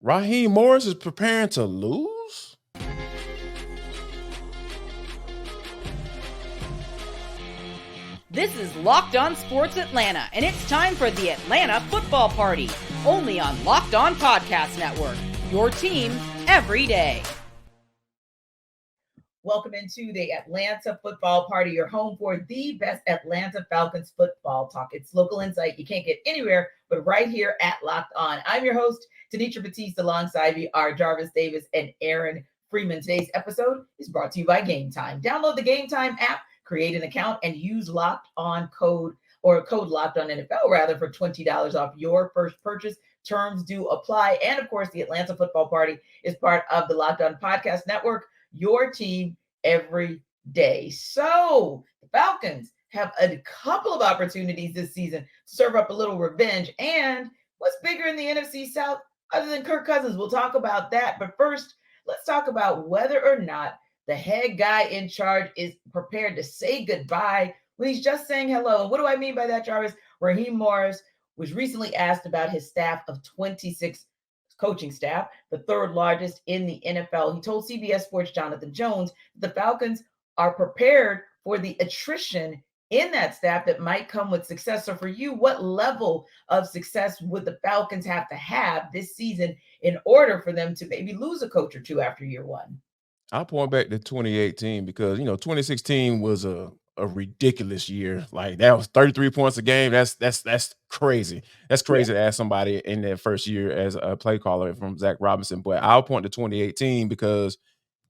Raheem Morris is preparing to lose? This is Locked On Sports Atlanta, and it's time for the Atlanta Football Party, only on Locked On Podcast Network, your team every day. Welcome into the Atlanta Football Party, your home for the best Atlanta Falcons football talk. It's local insight you can't get anywhere but right here at Locked On. I'm your host, Tanisha Batiste. Alongside me are Jarvis Davis and Aaron Freeman. Today's episode is brought to you by GameTime. Download the GameTime app, create an account, and use Locked On code Locked On NFL for $20 off your first purchase. Terms do apply. And of course, the Atlanta Football Party is part of the Locked On Podcast Network, your team every day. So the Falcons have a couple of opportunities this season to serve up a little revenge. And what's bigger in the NFC South other than Kirk Cousins? We'll talk about that. But first, let's talk about whether or not the head guy in charge is prepared to say goodbye when he's just saying hello. What do I mean by that, Jarvis? Raheem Morris was recently asked about his staff of 26 coaching staff, the third largest in the NFL. He told CBS Sports' Jonathan Jones that the Falcons are prepared for the attrition in that staff that might come with success. So for you, what level of success would the Falcons have to have this season in order for them to maybe lose a coach or two after year one? I'll point back to 2018 because 2016 was a ridiculous year. Like that was 33 points a game. That's crazy. That's crazy to ask somebody in their first year as a play caller from Zac Robinson. But I'll point to 2018 because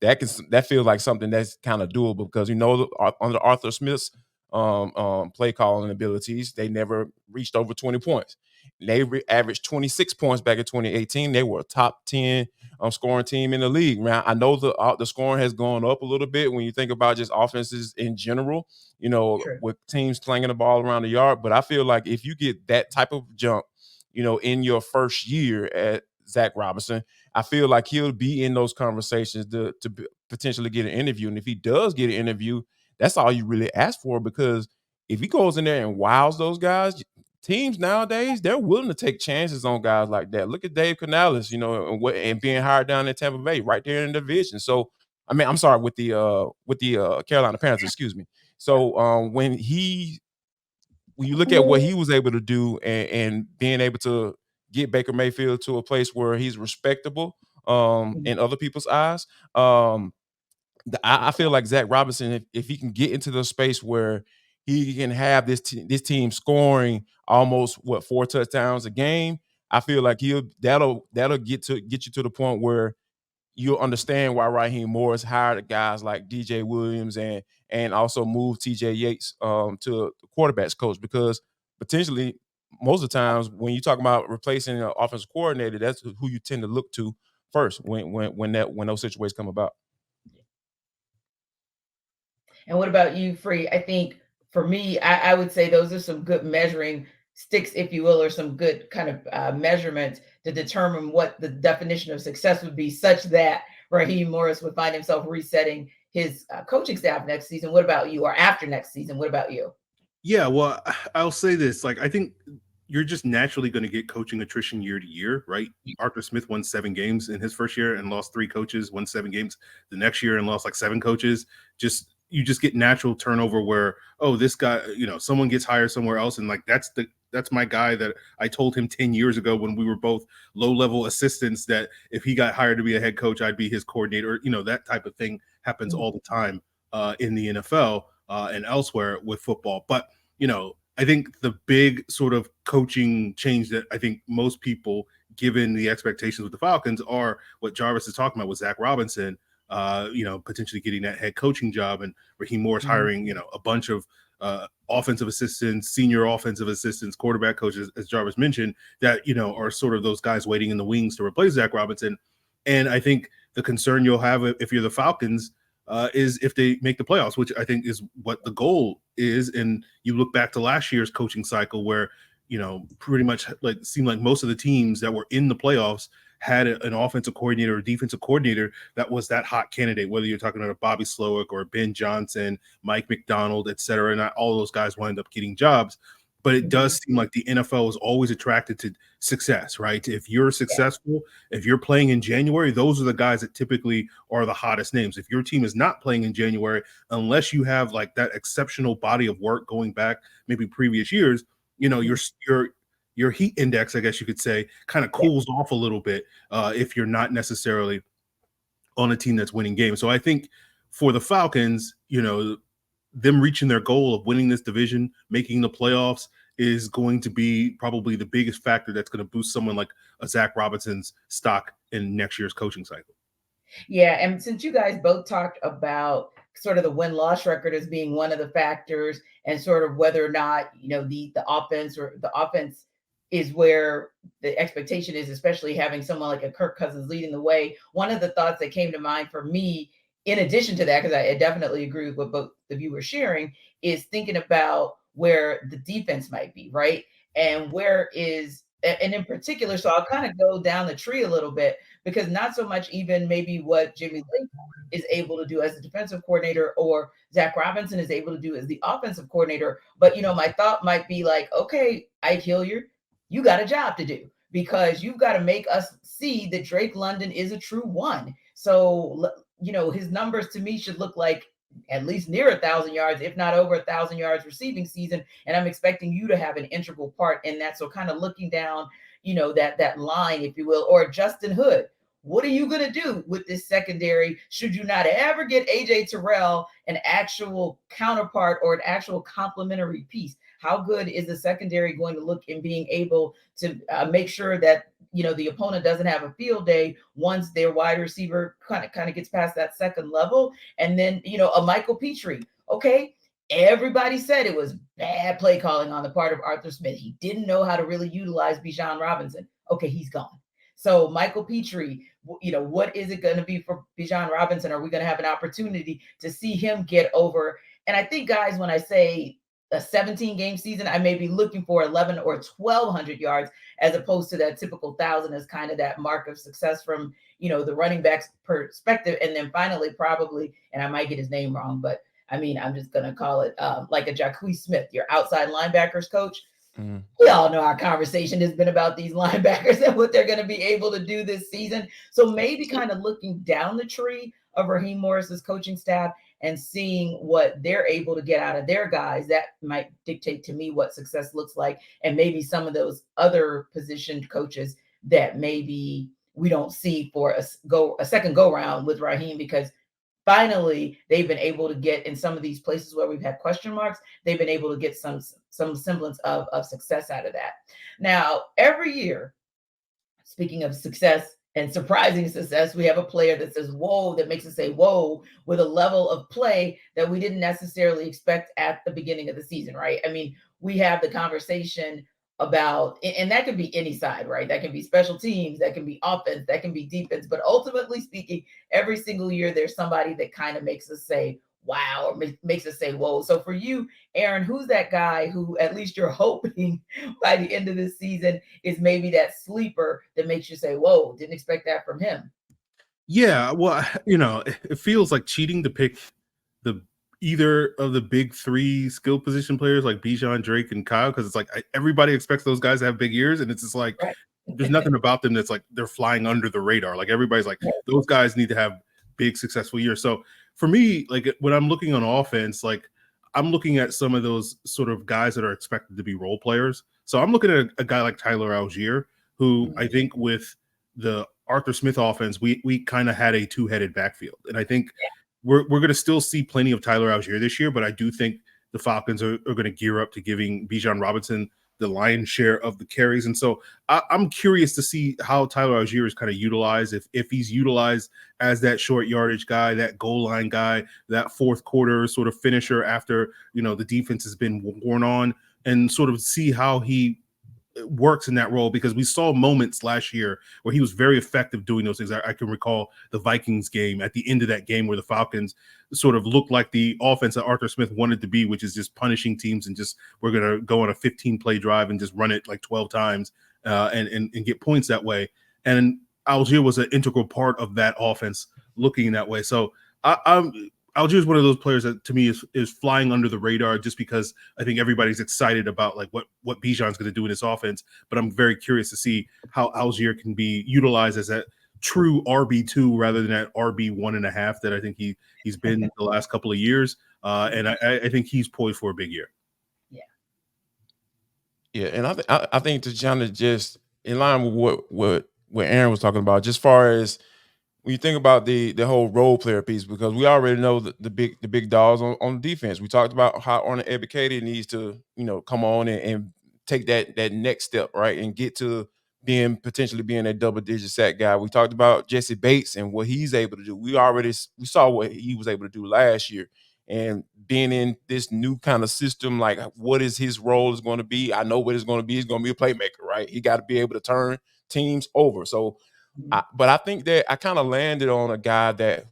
that feels like something that's kind of doable because under Arthur Smith's play calling abilities, they never reached over 20 points. They averaged 26 points back in 2018. They were a top 10 scoring team in the league. Now, I know the scoring has gone up a little bit when you think about just offenses in general, Sure. with teams slinging the ball around the yard. But I feel like if you get that type of jump, in your first year at Zac Robinson, I feel like he'll be in those conversations to potentially get an interview. And if he does get an interview, that's all you really ask for, because if he goes in there and wows those guys, teams nowadays, they're willing to take chances on guys like that. Look at Dave Canales, and being hired down in Tampa Bay, right there in the division. So, I mean, I'm sorry, with the Carolina Panthers, excuse me. So, when you look at what he was able to do and being able to get Baker Mayfield to a place where he's respectable in other people's eyes, I feel like Zac Robinson, if he can get into the space where he can have this team scoring almost 4 touchdowns a game, I feel like that'll get you to the point where you'll understand why Raheem Morris hired guys like DJ Williams and also moved TJ Yates to the quarterbacks coach, because potentially most of the times when you talk about replacing an offensive coordinator, that's who you tend to look to first when those situations come about. And what about you, Free? I think for me, I would say those are some good measuring sticks, if you will, or some good kind of measurements to determine what the definition of success would be, such that Raheem Morris would find himself resetting his coaching staff next season. What about you? Or after next season, what about you? Yeah, well, I'll say this. Like, I think you're just naturally going to get coaching attrition year to year, right? Arthur Smith won 7 games in his first year and lost 3 coaches, won 7 games the next year and lost like 7 coaches. You just get natural turnover where, oh, this guy, someone gets hired somewhere else. And like, that's my guy that I told him 10 years ago when we were both low-level assistants that if he got hired to be a head coach, I'd be his coordinator. That type of thing happens all the time in the NFL and elsewhere with football. But, I think the big sort of coaching change that I think most people, given the expectations with the Falcons, are what Jarvis is talking about with Zac Robinson, potentially getting that head coaching job, and Raheem Morris hiring, a bunch of offensive assistants, senior offensive assistants, quarterback coaches, as Jarvis mentioned, that, are sort of those guys waiting in the wings to replace Zac Robinson. And I think the concern you'll have if you're the Falcons is if they make the playoffs, which I think is what the goal is. And you look back to last year's coaching cycle where, pretty much like seemed like most of the teams that were in the playoffs had an offensive coordinator or defensive coordinator that was that hot candidate, whether you're talking about Bobby Slowick or Ben Johnson, Mike McDonald, et cetera. And all those guys wind up getting jobs. but it does seem like the NFL is always attracted to success, right? If you're successful, if you're playing in January, those are the guys that typically are the hottest names. If your team is not playing in January, unless you have like that exceptional body of work going back maybe previous years, you know, your heat index, I guess you could say, kind of cools off a little bit if you're not necessarily on a team that's winning games. So I think for the Falcons, you know, them reaching their goal of winning this division, making the playoffs is going to be probably the biggest factor that's going to boost someone like a Zac Robinson's stock in next year's coaching cycle. Yeah, and since you guys both talked about sort of the win-loss record as being one of the factors, and sort of whether or not, you know, the offense is where the expectation is, especially having someone like a Kirk Cousins leading the way. One of the thoughts that came to mind for me, in addition to that, because I definitely agree with what both of you were sharing, is thinking about where the defense might be, right? And and in particular, so I'll kind of go down the tree a little bit, because not so much even maybe what Jimmy Lake is able to do as a defensive coordinator or Zac Robinson is able to do as the offensive coordinator. But, you know, my thought might be like, okay, Ike Hilliard, you got a job to do, because you've got to make us see that Drake London is a true one. So, you know, his numbers to me should look like at least near 1,000 yards, if not over 1,000 yards receiving season. And I'm expecting you to have an integral part in that. So kind of looking down, you know, that line, if you will, or Justin Hood. What are you going to do with this secondary? Should you not ever get AJ Terrell an actual counterpart or an actual complementary piece? How good is the secondary going to look in being able to make sure that, you know, the opponent doesn't have a field day once their wide receiver kind of gets past that second level? And then, you know, a Michael Petrie. Okay, everybody said it was bad play calling on the part of Arthur Smith. He didn't know how to really utilize Bijan Robinson. Okay, he's gone. So Michael Petrie, you know, what is it going to be for Bijan Robinson? Are we going to have an opportunity to see him get over? And I think, guys, when I say a 17-game season, I may be looking for 11 or 1,200 yards, as opposed to that typical 1,000 as kind of that mark of success from, you know, the running back's perspective. And then finally, probably, and I might get his name wrong, but I mean, I'm just going to call it like a Jacquez Smith, your outside linebackers coach. We all know our conversation has been about these linebackers and what they're going to be able to do this season. So maybe kind of looking down the tree of Raheem Morris's coaching staff and seeing what they're able to get out of their guys, that might dictate to me what success looks like. And maybe some of those other positioned coaches that maybe we don't see for a second go round with Raheem, because finally they've been able to get in some of these places where we've had question marks, they've been able to get some semblance of success out of that. Now, every year, speaking of success and surprising success, we have a player that says, whoa, that makes us say, whoa, with a level of play that we didn't necessarily expect at the beginning of the season, right? I mean, we have the conversation about, and that can be any side, right? That can be special teams, that can be offense, that can be defense. But ultimately speaking, every single year, there's somebody that kind of makes us say, wow, or makes us say, whoa. So for you, Aaron, who's that guy who at least you're hoping by the end of this season is maybe that sleeper that makes you say, whoa, didn't expect that from him? Yeah, well, you know, it feels like cheating to pick either of the big three skill position players like Bijan, Drake, and Kyle, because it's like everybody expects those guys to have big years, and it's just like there's nothing about them that's like they're flying under the radar. Like everybody's like, those guys need to have big successful years. So for me, like when I'm looking on offense, like I'm looking at some of those sort of guys that are expected to be role players. So I'm looking at a guy like Tyler Algier, who I think with the Arthur Smith offense, we kind of had a two-headed backfield. And I think we're going to still see plenty of Tyler Algier this year, but I do think the Falcons are going to gear up to giving Bijan Robinson the lion's share of the carries. And so I'm curious to see how Tyler Algier is kind of utilized, if he's utilized as that short yardage guy, that goal line guy, that fourth quarter sort of finisher after, you know, the defense has been worn on, and sort of see how he works in that role, because we saw moments last year where he was very effective doing those things. I can recall the Vikings game at the end of that game where the Falcons sort of looked like the offense that Arthur Smith wanted to be, which is just punishing teams and just we're going to go on a 15-play drive and just run it like 12 times and get points that way. And Algier was an integral part of that offense looking that way. So I Algier is one of those players that to me is flying under the radar just because I think everybody's excited about like what Bijan's going to do in his offense. But I'm very curious to see how Algier can be utilized as that true RB2 rather than that RB1.5 that I think he's been the last couple of years. And I think he's poised for a big year. Yeah, and I think to kind of just in line with what Aaron was talking about, just far as when you think about the whole role player piece, because we already know the big dogs on defense. We talked about how Arnold Ebiketie needs to come on and take that next step, right, and get to potentially being a double-digit sack guy. We talked about Jesse Bates and what he's able to do. We saw what he was able to do last year. And being in this new kind of system, like what is his role is going to be? I know what it's going to be. He's going to be a playmaker, right? He got to be able to turn teams over. So, but I think that I kind of landed on a guy that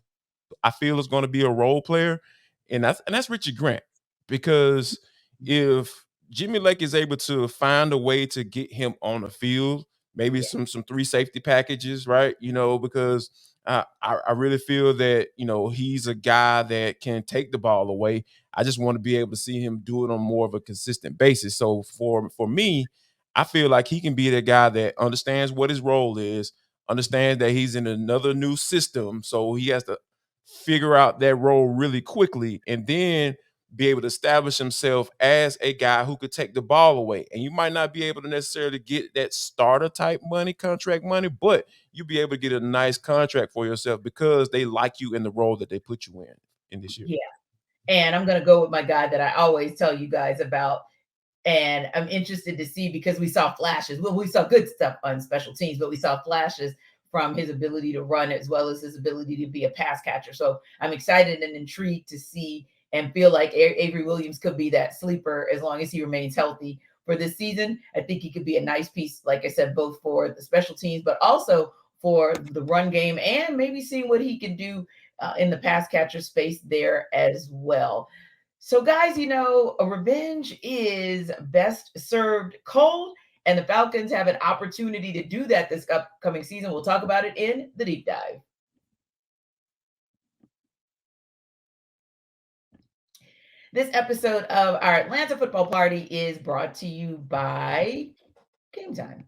I feel is going to be a role player, and that's Richard Grant. Because if Jimmy Lake is able to find a way to get him on the field, maybe some 3 safety packages, right? Because I really feel that he's a guy that can take the ball away. I just want to be able to see him do it on more of a consistent basis. So for me, I feel like he can be the guy that understands what his role is, understands that he's in another new system, so he has to figure out that role really quickly, and then be able to establish himself as a guy who could take the ball away. And you might not be able to necessarily get that starter type money, contract money, but you'll be able to get a nice contract for yourself because they like you in the role that they put you in this year. Yeah. And I'm going to go with my guy that I always tell you guys about. And I'm interested to see, because we saw flashes. Well, we saw good stuff on special teams, but we saw flashes from his ability to run as well as his ability to be a pass catcher. So I'm excited and intrigued to see and feel like Avery Williams could be that sleeper as long as he remains healthy for this season. I think he could be a nice piece, like I said, both for the special teams, but also for the run game, and maybe seeing what he can do in the pass catcher space there as well. So guys, a revenge is best served cold, and the Falcons have an opportunity to do that this upcoming season. We'll talk about it in the deep dive. This episode of our Atlanta Football Party is brought to you by GameTime.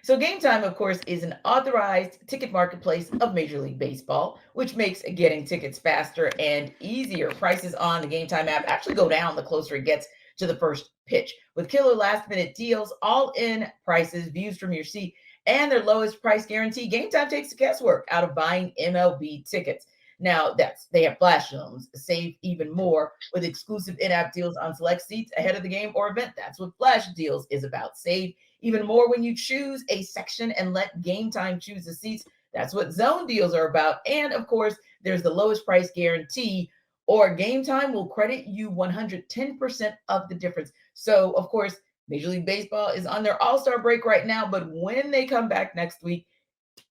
So GameTime, of course, is an authorized ticket marketplace of Major League Baseball, which makes getting tickets faster and easier. Prices on the GameTime app actually go down the closer it gets to the first pitch. With killer last-minute deals, all-in prices, views from your seat, and their lowest price guarantee, GameTime takes the guesswork out of buying MLB tickets. Now, they have flash zones. Save even more with exclusive in-app deals on select seats ahead of the game or event. That's what flash deals is about. Save even more when you choose a section and let GameTime choose the seats. That's what zone deals are about. And, of course, there's the lowest price guarantee, or GameTime will credit you 110% of the difference. So, of course, Major League Baseball is on their all-star break right now, but when they come back next week,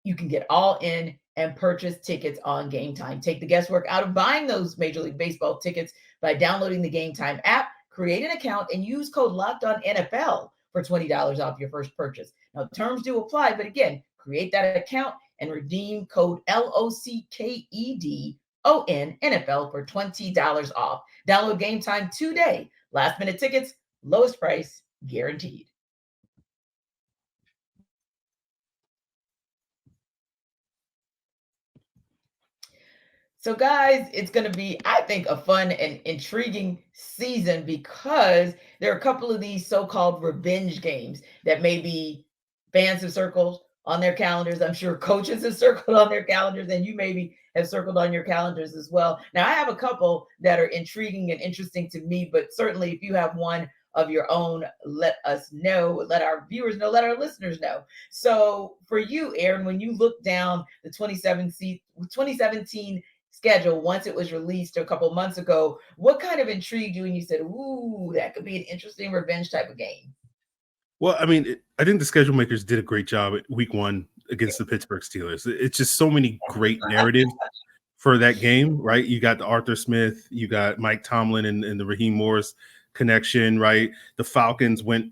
you can get all in and purchase tickets on GameTime. Take the guesswork out of buying those Major League Baseball tickets by downloading the GameTime app, create an account, and use code LOCKEDONNFL for $20 off your first purchase. Now, terms do apply, but again, create that account and redeem code LOCKEDONNFL for $20 off. Download GameTime today. Last minute tickets, lowest price guaranteed. So guys, it's going to be, I think, a fun and intriguing season because there are a couple of these so-called revenge games that maybe fans have circled on their calendars. I'm sure coaches have circled on their calendars, and you maybe have circled on your calendars as well. Now, I have a couple that are intriguing and interesting to me, but certainly if you have one of your own, let us know, let our viewers know, let our listeners know. So for you, Aaron, when you look down the 2017 schedule, once it was released a couple months ago, what kind of intrigued you and you said, ooh, that could be an interesting revenge type of game? Well, I mean, I think the schedule makers did a great job at week 1 against the Pittsburgh Steelers. It's just so many great narratives for that game, right? You got the Arthur Smith, you got Mike Tomlin and the Raheem Morris connection, right? The Falcons went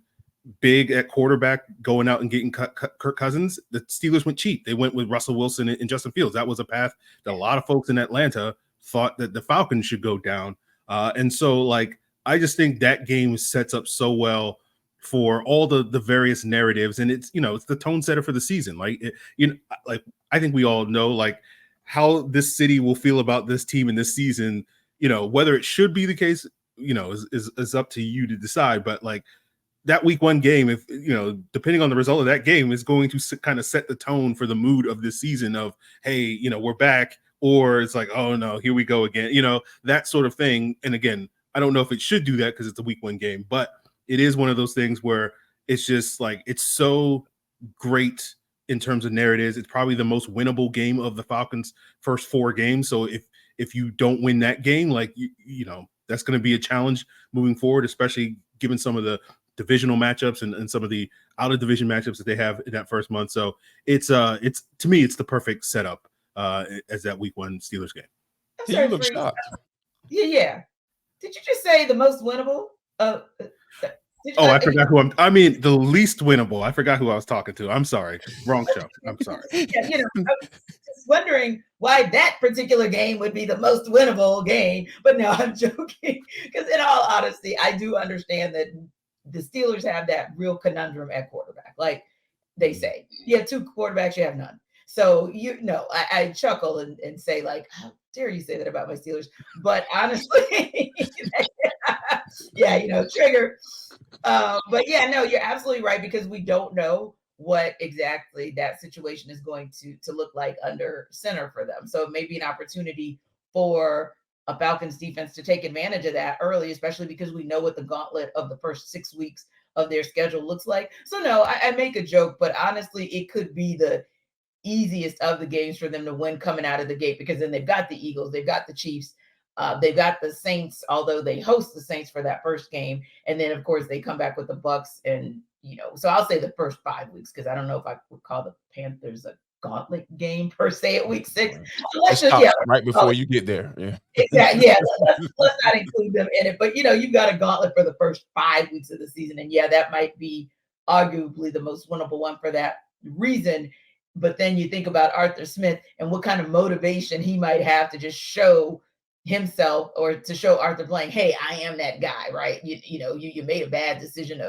big at quarterback, going out and getting Kirk Cousins. The Steelers went cheap. They went with Russell Wilson and Justin Fields. That was a path that a lot of folks in Atlanta thought that the Falcons should go down. And so, like, I just think that game sets up so well for all the various narratives, and it's it's the tone setter for the season. Like, like I think we all know like how this city will feel about this team in this season. Whether it should be the case, is up to you to decide. But like that week 1 game, if depending on the result of that game, is going to kind of set the tone for the mood of this season. Of hey, we're back, or it's like, oh no, here we go again. That sort of thing. And again, I don't know if it should do that because it's a week 1 game, but it is one of those things where it's just like it's so great in terms of narratives. It's probably the most winnable game of the Falcons' first 4 games. So if you don't win that game, like that's going to be a challenge moving forward, especially given some of the divisional matchups and some of the out of division matchups that they have in that first month. So it's to me, it's the perfect setup as that week 1 Steelers game. You look shocked. Yeah. Did you just say the most winnable? I forgot who the least winnable. I forgot who I was talking to. I'm sorry. Wrong show. I'm sorry. Yeah, I was just wondering why that particular game would be the most winnable game. But no, I'm joking. Because in all honesty, I do understand that the Steelers have that real conundrum at quarterback. Like they say, you have 2 quarterbacks, you have none. So, I chuckle and say, like, how dare you say that about my Steelers? But honestly, trigger. But yeah, no, you're absolutely right, because we don't know what exactly that situation is going to look like under center for them. So it may be an opportunity for a Falcons defense to take advantage of that early, especially because we know what the gauntlet of the first 6 weeks of their schedule looks like. So no, I make a joke, but honestly, it could be the easiest of the games for them to win coming out of the gate, because then they've got the Eagles, they've got the Chiefs, they've got the Saints, although they host the Saints for that first game. And then, of course, they come back with the Bucs. And, so I'll say the first 5 weeks, because I don't know if I would call the Panthers a gauntlet game per se at week 6. Right before you get there. Yeah. Exactly. Yeah. Let's not include them in it. But, you've got a gauntlet for the first 5 weeks of the season. And yeah, that might be arguably the most winnable one for that reason. But then you think about Arthur Smith and what kind of motivation he might have to just show himself, or to show Arthur Blank, hey, I am that guy, right? You made a bad decision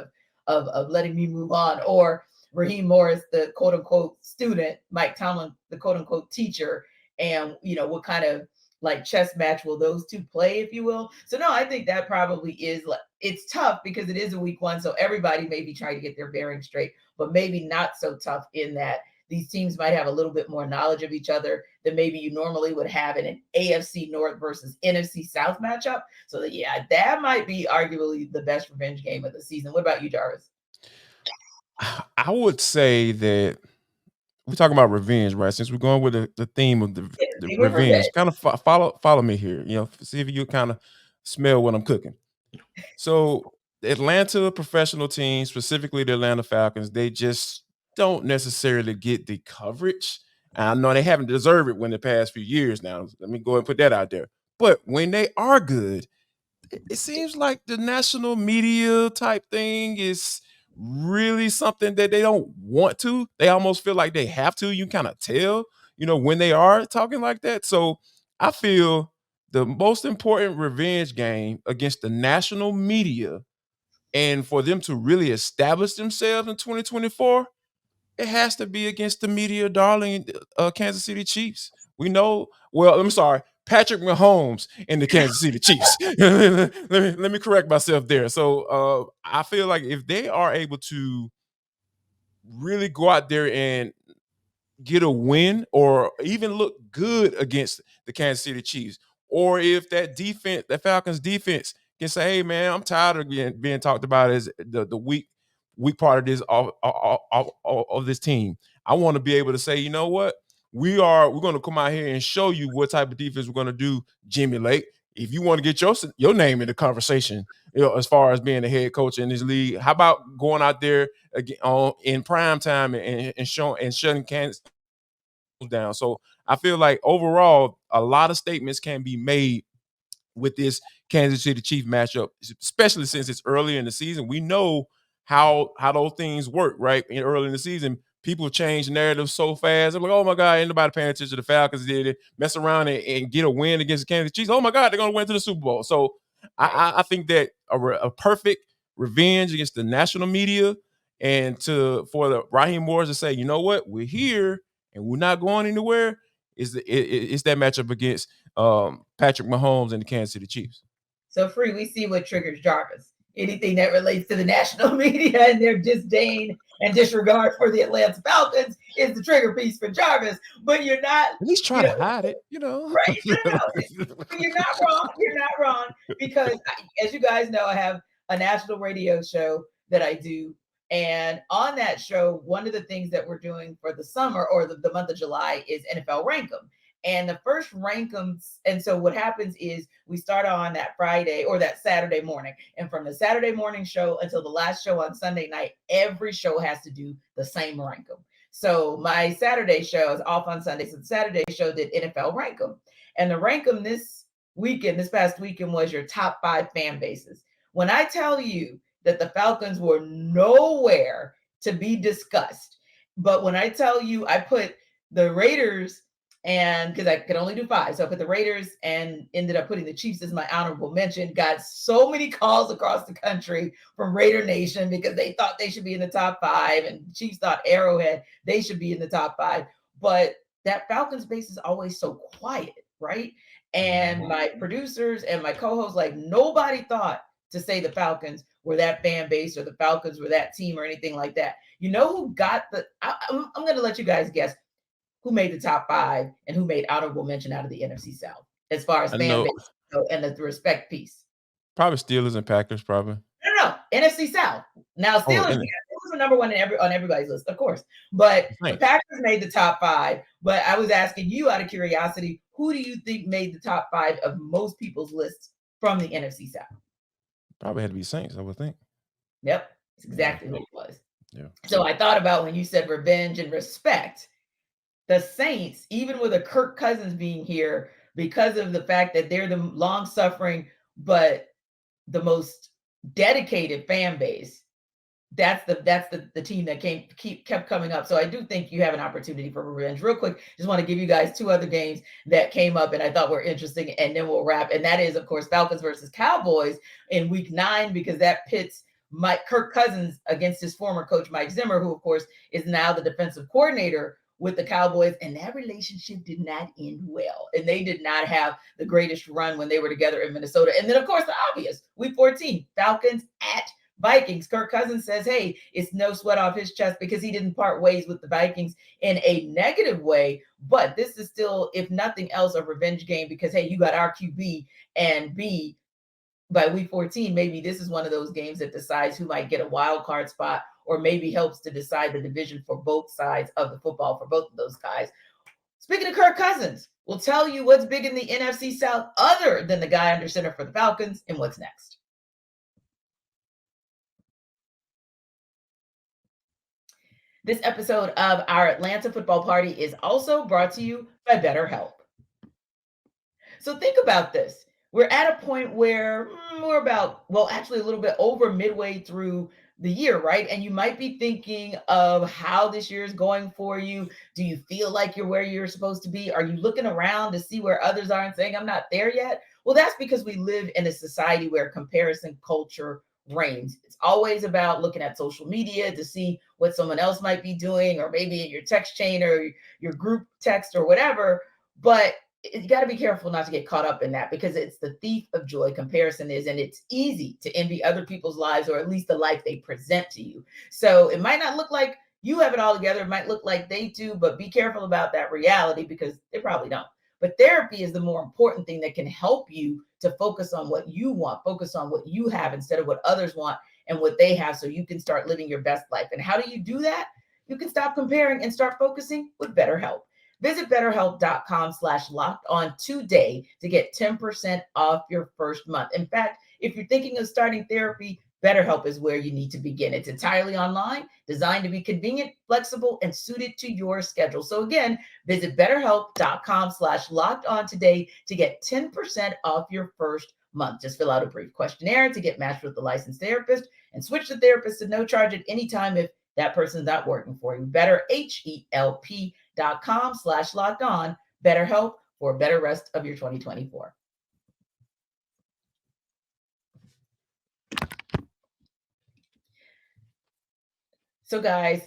of letting me move on. Or Raheem Morris, the quote unquote student, Mike Tomlin, the quote unquote teacher, and what kind of like chess match will those 2 play, if you will? So no, I think that probably is, it's tough because it is a week 1, so everybody may be trying to get their bearings straight, but maybe not so tough in that these teams might have a little bit more knowledge of each other than maybe you normally would have in an AFC North versus NFC South matchup. So yeah, that might be arguably the best revenge game of the season. What about you, Jarvis? I would say that we're talking about revenge, right? Since we're going with the theme of the revenge, kind of follow me here. See if you kind of smell what I'm cooking. So the Atlanta professional team, specifically the Atlanta Falcons, they just don't necessarily get the coverage. I know they haven't deserved it in the past few years now. Let me go ahead and put that out there. But when they are good, it seems like the national media type thing is really something that they don't want to. They almost feel like they have to. You kind of tell, when they are talking like that. So I feel the most important revenge game against the national media, and for them to really establish themselves in 2024, it has to be against the media darling Kansas City Chiefs. We know, I'm sorry, Patrick Mahomes and the Kansas City Chiefs. let me correct myself there. So I feel like if they are able to really go out there and get a win, or even look good against the Kansas City Chiefs, or if that defense, that Falcons defense, can say, hey man, I'm tired of being talked about as the weak part of this of this team. I want to be able to say, you know what, we're going to come out here and show you what type of defense we're going to do, Jimmy Lake. If you want to get your name in the conversation, as far as being the head coach in this league, how about going out there again in prime time and shutting Kansas down? So I feel like overall, a lot of statements can be made with this Kansas City Chiefs matchup, especially since it's early in the season. We know how those things work, right? Early in the season, people change narratives so fast. I'm like, oh my God, ain't nobody paying attention to the Falcons did it. Mess around and get a win against the Kansas Chiefs. Oh my God, they're gonna win to the Super Bowl. So I think that a perfect revenge against the national media and for the Raheem Morris to say, you know what, we're here and we're not going anywhere. It's that matchup against Patrick Mahomes and the Kansas City Chiefs. So Free, we see what triggers Jarvis. Anything that relates to the national media and their disdain and disregard for the Atlanta Falcons is the trigger piece for Jarvis. But you're not at least try to hide it, Right? No. You're not wrong. You're not wrong because, as you guys know, I have a national radio show that I do. And on that show, one of the things that we're doing for the summer or the month of July is NFL Rank 'em. And the first rank 'em, and so what happens is we start on that Friday or that Saturday morning. And from the Saturday morning show until the last show on Sunday night, every show has to do the same rank 'em. So my Saturday show is off on Sunday. So the Saturday show did NFL Rank 'em. And the Rank 'em this past weekend was your top 5 fan bases. When I tell you that the Falcons were nowhere to be discussed, but when I tell you I put the Raiders, and because I could only do 5, so I put the Raiders and ended up putting the Chiefs as my honorable mention. Got so many calls across the country from Raider Nation because they thought they should be in the top 5, and Chiefs thought Arrowhead, they should be in the top 5. But that Falcons base is always so quiet, right? And my producers and my co-hosts, like nobody thought to say the Falcons were that fan base or the Falcons were that team or anything like that. You know who got I'm going to let you guys guess who made the top 5 and who made honorable mention out of the NFC South as far as fan base and the respect piece. Probably Steelers and Packers, probably. No, NFC South. Now Steelers were number 1 on everybody's list, of course. But the Packers made the top 5. But I was asking you out of curiosity, who do you think made the top 5 of most people's lists from the NFC South? Probably had to be Saints, I would think. Yep, that's exactly who it was. Yeah. So I thought about when you said revenge and respect, the Saints, even with a Kirk Cousins being here, because of the fact that they're the long-suffering but the most dedicated fan base, that's the team that kept coming up. So I do think you have an opportunity for revenge. Real quick, just want to give you guys 2 other games that came up and I thought were interesting, and then we'll wrap. And that is, of course, Falcons versus Cowboys in Week 9, because that pits Kirk Cousins against his former coach Mike Zimmer, who of course is now the defensive coordinator with the Cowboys, and that relationship did not end well. And they did not have the greatest run when they were together in Minnesota. And then, of course, the obvious, Week 14, Falcons at Vikings. Kirk Cousins says, hey, it's no sweat off his chest because he didn't part ways with the Vikings in a negative way. But this is still, if nothing else, a revenge game because, hey, you got our QB, and B, by Week 14, maybe this is one of those games that decides who might get a wild card spot or maybe helps to decide the division for both sides of the football for both of those guys. Speaking of Kirk Cousins, we'll tell you what's big in the NFC South other than the guy under center for the Falcons and what's next. This episode of our Atlanta Football Party is also brought to you by BetterHelp. So think about this. We're at a point where we're actually a little bit over midway through the year, right? And you might be thinking of how this year is going for you. Do you feel like you're where you're supposed to be? Are you looking around to see where others are and saying, I'm not there yet? Well, that's because we live in a society where comparison culture reigns. It's always about looking at social media to see what someone else might be doing, or maybe in your text chain or your group text or whatever. But you got to be careful not to get caught up in that, because it's the thief of joy, comparison is, and it's easy to envy other people's lives, or at least the life they present to you. So it might not look like you have it all together. It might look like they do, but be careful about that reality because they probably don't. But therapy is the more important thing that can help you to focus on what you want, focus on what you have instead of what others want and what they have, so you can start living your best life. And how do you do that? You can stop comparing and start focusing with BetterHelp. Visit BetterHelp.com/lockedon today to get 10% off your first month. In fact, if you're thinking of starting therapy, BetterHelp is where you need to begin. It's entirely online, designed to be convenient, flexible, and suited to your schedule. So again, visit BetterHelp.com/lockedon today to get 10% off your first month. Just fill out a brief questionnaire to get matched with a licensed therapist and switch the therapist to no charge at any time if that person's not working for you. BetterHelp.com/locked-on. BetterHelp for a better rest of your 2024. So guys,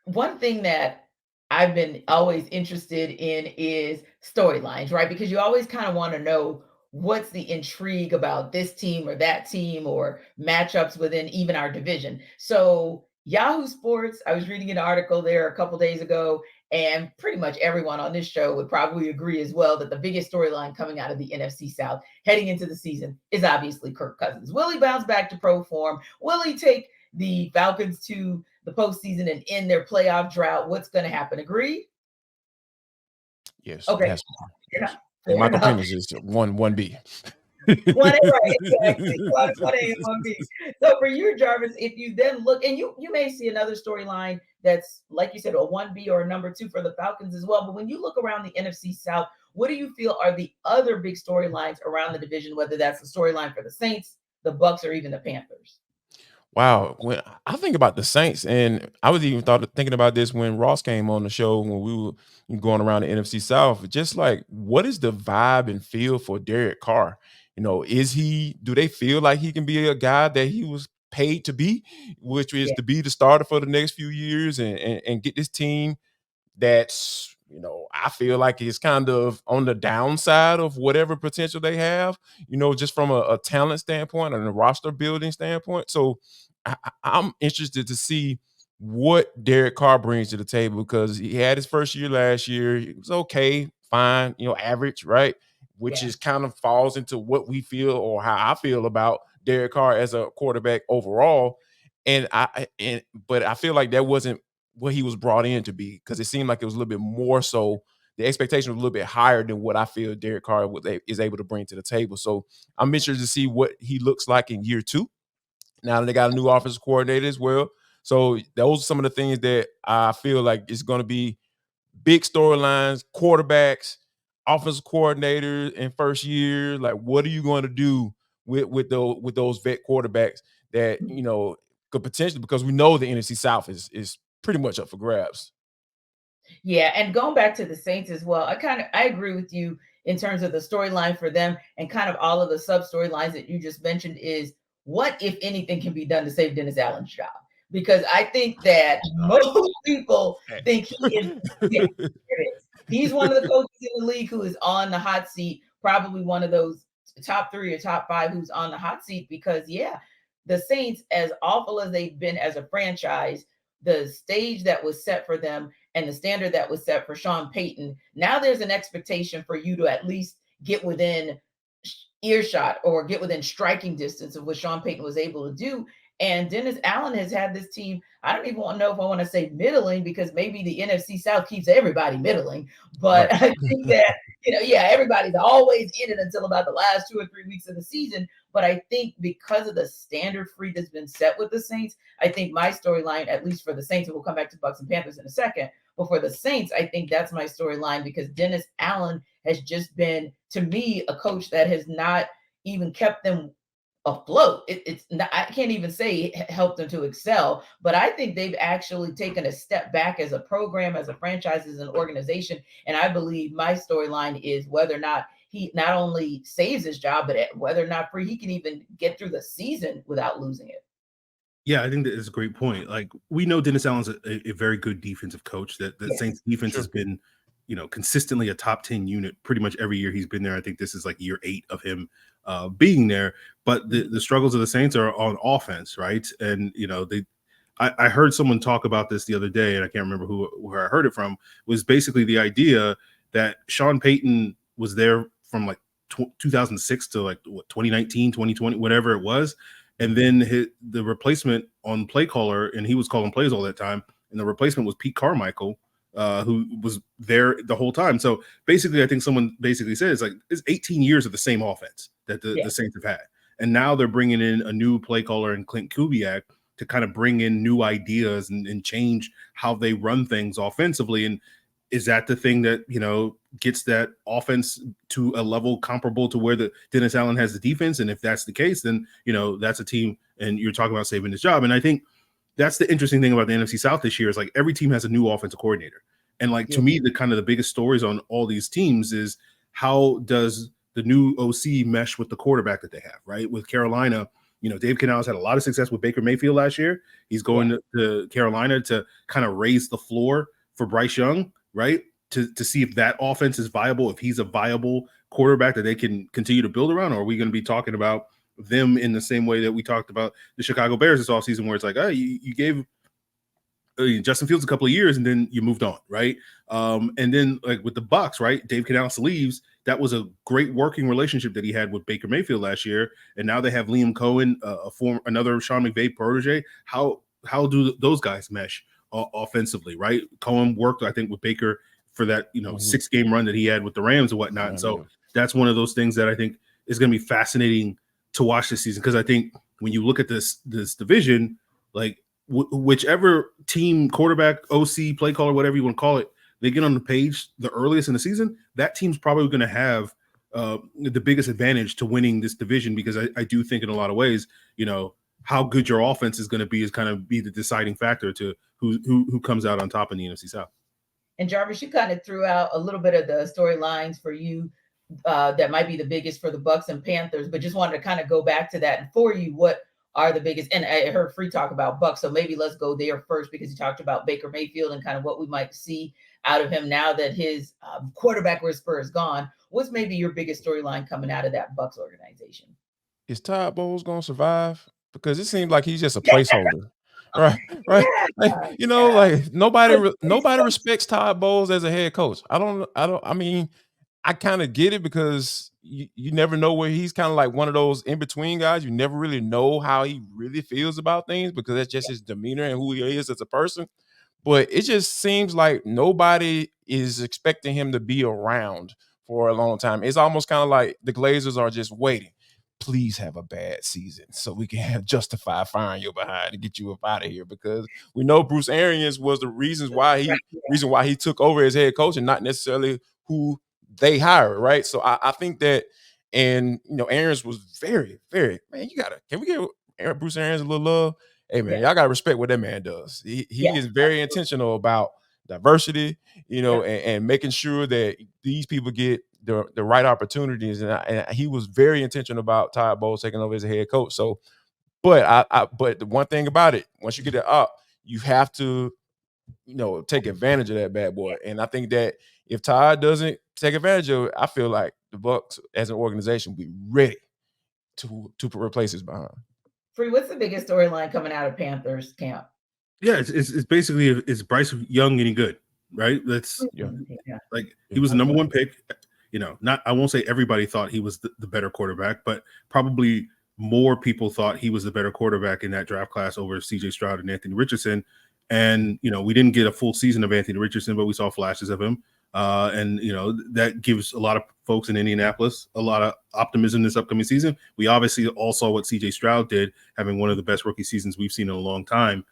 one thing that I've been always interested in is storylines, right? Because you always kind of want to know what's the intrigue about this team or that team or matchups within even our division. So Yahoo Sports, I was reading an article there a couple days ago, and pretty much everyone on this show would probably agree as well that the biggest storyline coming out of the NFC South heading into the season is obviously Kirk Cousins. Will he bounce back to pro form? Will he take the Falcons to the postseason and end their playoff drought? What's going to happen? Agreed? Yes. Okay. Yes. Michael Penix is 1B. 1A, right? Exactly. 1A and 1B. So for you, Jarvis, if you then look, and you may see another storyline that's, like you said, a 1B or a number 2 for the Falcons as well. But when you look around the NFC South, what do you feel are the other big storylines around the division, whether that's the storyline for the Saints, the Bucs, or even the Panthers? Wow. When I think about the Saints, and I was even thinking about this when Ross came on the show when we were going around the NFC South, just like, what is the vibe and feel for Derek Carr? Do they feel like he can be a guy that he was paid to be, which is to be the starter for the next few years and get this team that's, I feel like it's kind of on the downside of whatever potential they have, just from a talent standpoint and a roster building standpoint. So I'm interested to see what Derek Carr brings to the table, because he had his first year last year. It was okay, fine, average, right? Which is kind of falls into what we feel or how I feel about Derek Carr as a quarterback overall. But I feel like that wasn't what he was brought in to be, because it seemed like it was a little bit more so. The expectation was a little bit higher than what I feel Derek Carr is able to bring to the table. So I'm interested to see what he looks like in year 2. Now that they got a new offensive coordinator as well. So those are some of the things that I feel like is going to be big storylines: quarterbacks, offensive coordinators in first year. Like, what are you going to do with those vet quarterbacks that, could potentially, because we know the NFC South is pretty much up for grabs. Yeah, and going back to the Saints as well, I agree with you in terms of the storyline for them, and kind of all of the sub storylines that you just mentioned is what, if anything, can be done to save Dennis Allen's job? Because I think that most people think he is. Yeah, it is. He's one of the coaches in the league who is on the hot seat, probably one of those top 3 or top 5 who's on the hot seat, because the Saints, as awful as they've been as a franchise, the stage that was set for them and the standard that was set for Sean Payton, now there's an expectation for you to at least get within earshot or get within striking distance of what Sean Payton was able to do. And Dennis Allen has had this team, I don't even know if I want to say middling, because maybe the NFC South keeps everybody middling. But right. I think that, everybody's always in it until about the last 2 or 3 weeks of the season. But I think because of the standard free that's been set with the Saints, I think my storyline, at least for the Saints, and we'll come back to Bucs and Panthers in a second, but for the Saints, I think that's my storyline, because Dennis Allen has just been, to me, a coach that has not even kept them afloat. It's not, I can't even say it helped them to excel, but I think they've actually taken a step back as a program, as a franchise, as an organization. And I believe my storyline is whether or not he not only saves his job, but whether or not he can even get through the season without losing it. Yeah, I think that is a great point. Like, we know Dennis Allen's a very good defensive coach. That Saints defense has been, consistently a top 10 unit pretty much every year he's been there. I think this is like year 8 of him being there. But the struggles of the Saints are on offense, right? And I heard someone talk about this the other day, and I can't remember where I heard it from. Was basically the idea that Sean Payton was there from like 2006 to like 2019, 2020, whatever it was. And then the replacement on play caller, and he was calling plays all that time, and the replacement was Pete Carmichael, who was there the whole time. So basically, I think someone basically said it's 18 years of the same offense that the Saints have had. And now they're bringing in a new play caller in Clint Kubiak to kind of bring in new ideas and change how they run things offensively. And is that the thing that, gets that offense to a level comparable to where the Dennis Allen has the defense? And if that's the case, then, that's a team, and you're talking about saving his job. And I think that's the interesting thing about the NFC South this year is like every team has a new offensive coordinator. And like to me, the biggest stories on all these teams is how does the new OC mesh with the quarterback that they have, right? With Carolina, Dave Canales had a lot of success with Baker Mayfield last year. He's going to Carolina to kind of raise the floor for Bryce Young, right? To see if that offense is viable, if he's a viable quarterback that they can continue to build around, or are we going to be talking about them in the same way that we talked about the Chicago Bears this offseason, where it's like, oh, you gave Justin Fields a couple of years and then you moved on, right? And then like with the Bucs, right? Dave Canales leaves. That was a great working relationship that he had with Baker Mayfield last year, and now they have Liam Cohen, another Sean McVay protege. How do those guys mesh offensively, right? Cohen worked, I think, with Baker for that 6-game run that he had with the Rams and whatnot. And so that's one of those things that I think is going to be fascinating to watch this season, because I think when you look at this division, like whichever team, quarterback, OC, play caller, whatever you want to call it, they get on the page the earliest in the season, that team's probably going to have the biggest advantage to winning this division, because I do think in a lot of ways, how good your offense is going to be is kind of be the deciding factor to who comes out on top in the NFC South. And Jarvis, you kind of threw out a little bit of the storylines for you that might be the biggest for the Bucs and Panthers, but just wanted to kind of go back to that. And for you, what are the biggest? And I heard Free talk about Bucs, so maybe let's go there first, because he talked about Baker Mayfield and kind of what we might see out of him now that his quarterback whisperer is gone. What's maybe your biggest storyline coming out of that Bucs organization? Is Todd Bowles going to survive? Because it seems like he's just a placeholder. Right. Like, like nobody respects Todd Bowles as a head coach. I mean, I kind of get it, because you never know where he's kind of like one of those in-between guys. You never really know how he really feels about things, because that's just his demeanor and who he is as a person. But it just seems like nobody is expecting him to be around for a long time. It's almost kind of like the Glazers are just waiting. Please have a bad season so we can have justify firing you behind and get you up out of here, because we know Bruce Arians was the reason why he took over as head coach, and not necessarily who they hired, right? So I think that, and Arians was very, very, man, can we give Bruce Arians a little love? Hey man, y'all gotta respect what that man does. He is very intentional about diversity, and making sure that these people get the right opportunities. And he was very intentional about Todd Bowles taking over as a head coach. So, but but the one thing about it, once you get it up, you have to, take advantage of that bad boy. And I think that if Todd doesn't take advantage of it, I feel like the Bucs as an organization will be ready to replace his behind. Free, what's the biggest storyline coming out of Panthers camp? Yeah, it's basically, is Bryce Young any good, right? That's like he was the number one pick. I won't say everybody thought he was the better quarterback, but probably more people thought he was the better quarterback in that draft class over C.J. Stroud and Anthony Richardson. And we didn't get a full season of Anthony Richardson, but we saw flashes of him. And that gives a lot of folks in Indianapolis a lot of optimism this upcoming season. We obviously all saw what C.J. Stroud did, having one of the best rookie seasons we've seen in a long time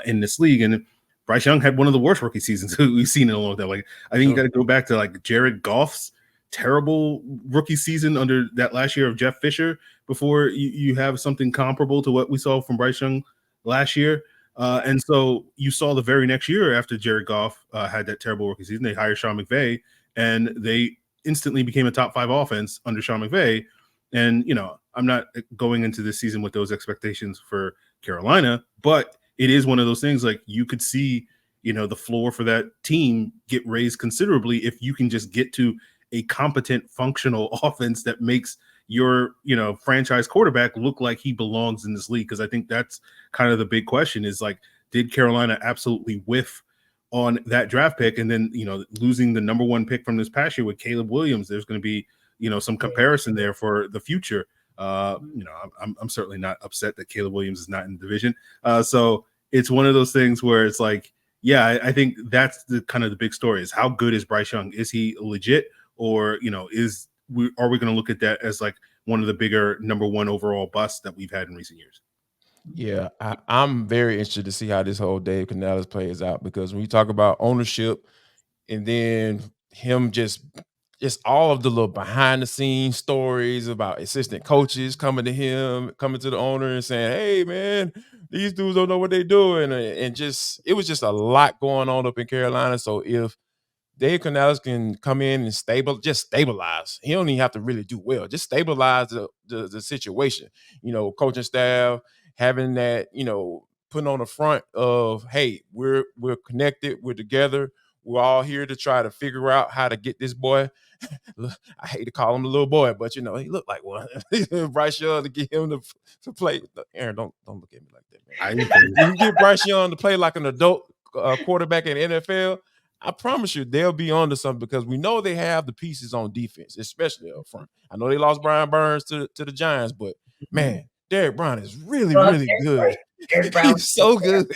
in this league. And Bryce Young had one of the worst rookie seasons we've seen in a long time. Like, I think you got to go back to like Jared Goff's terrible rookie season under that last year of Jeff Fisher before you have something comparable to what we saw from Bryce Young last year. And so you saw the very next year after Jared Goff had that terrible rookie season, they hired Sean McVay, and they instantly became a top 5 offense under Sean McVay. And, I'm not going into this season with those expectations for Carolina, but it is one of those things, like you could see, the floor for that team get raised considerably if you can just get to a competent, functional offense that makes your, franchise quarterback look like he belongs in this league. Because I think that's kind of the big question is like, did Carolina absolutely whiff on that draft pick? And then, losing the number 1 pick from this past year with Caleb Williams, there's going to be, some comparison there for the future. I'm certainly not upset that Caleb Williams is not in the division. So it's one of those things where it's like, yeah, I think that's the kind of the big story is how good is Bryce Young? Is he legit? Or, are we going to look at that as like one of the bigger number 1 overall busts that we've had in recent years? Yeah, I'm very interested to see how this whole Dave Canales plays out, because when you talk about ownership and then him just just all of the little behind the scenes stories about assistant coaches coming to the owner and saying, "Hey, man, these dudes don't know what they're doing," and just it was just a lot going on up in Carolina. So if Dave Canales can come in and stabilize. He don't even have to really do well. Just stabilize the situation. Coaching staff having that, putting on the front of, hey, we're connected, we're together, we're all here to try to figure out how to get this boy. I hate to call him a little boy, but he looked like one. Bryce Young to get him to play. Aaron, don't look at me like that, man. You can get Bryce Young to play like an adult quarterback in the NFL. I promise you they'll be onto something because we know they have the pieces on defense, especially up front. I know they lost Brian Burns to the Giants, but man, Derek Brown is really, really good. He's so good.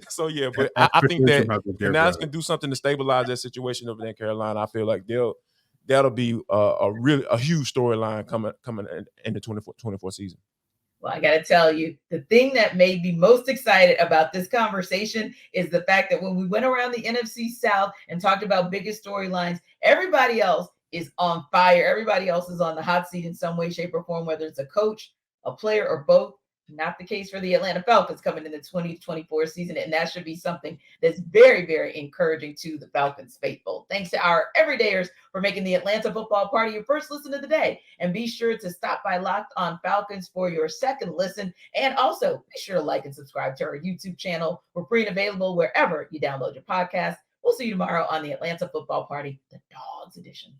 So yeah, but I think that Canales can do something to stabilize that situation over there in Carolina. I feel like that'll be a huge storyline coming in the 24 season. Well, I got to tell you, the thing that made me most excited about this conversation is the fact that when we went around the NFC South and talked about biggest storylines, everybody else is on fire. Everybody else is on the hot seat in some way, shape, or form, whether it's a coach, a player, or both. Not the case for the Atlanta Falcons coming in the 2024 season, and that should be something that's very, very encouraging to the Falcons faithful. Thanks to our everydayers for making the Atlanta Football Party your first listen of the day, and be sure to stop by Locked On Falcons for your second listen, and also be sure to like and subscribe to our YouTube channel. We're free and available wherever you download your podcast. We'll see you tomorrow on the Atlanta Football Party, the Dogs edition.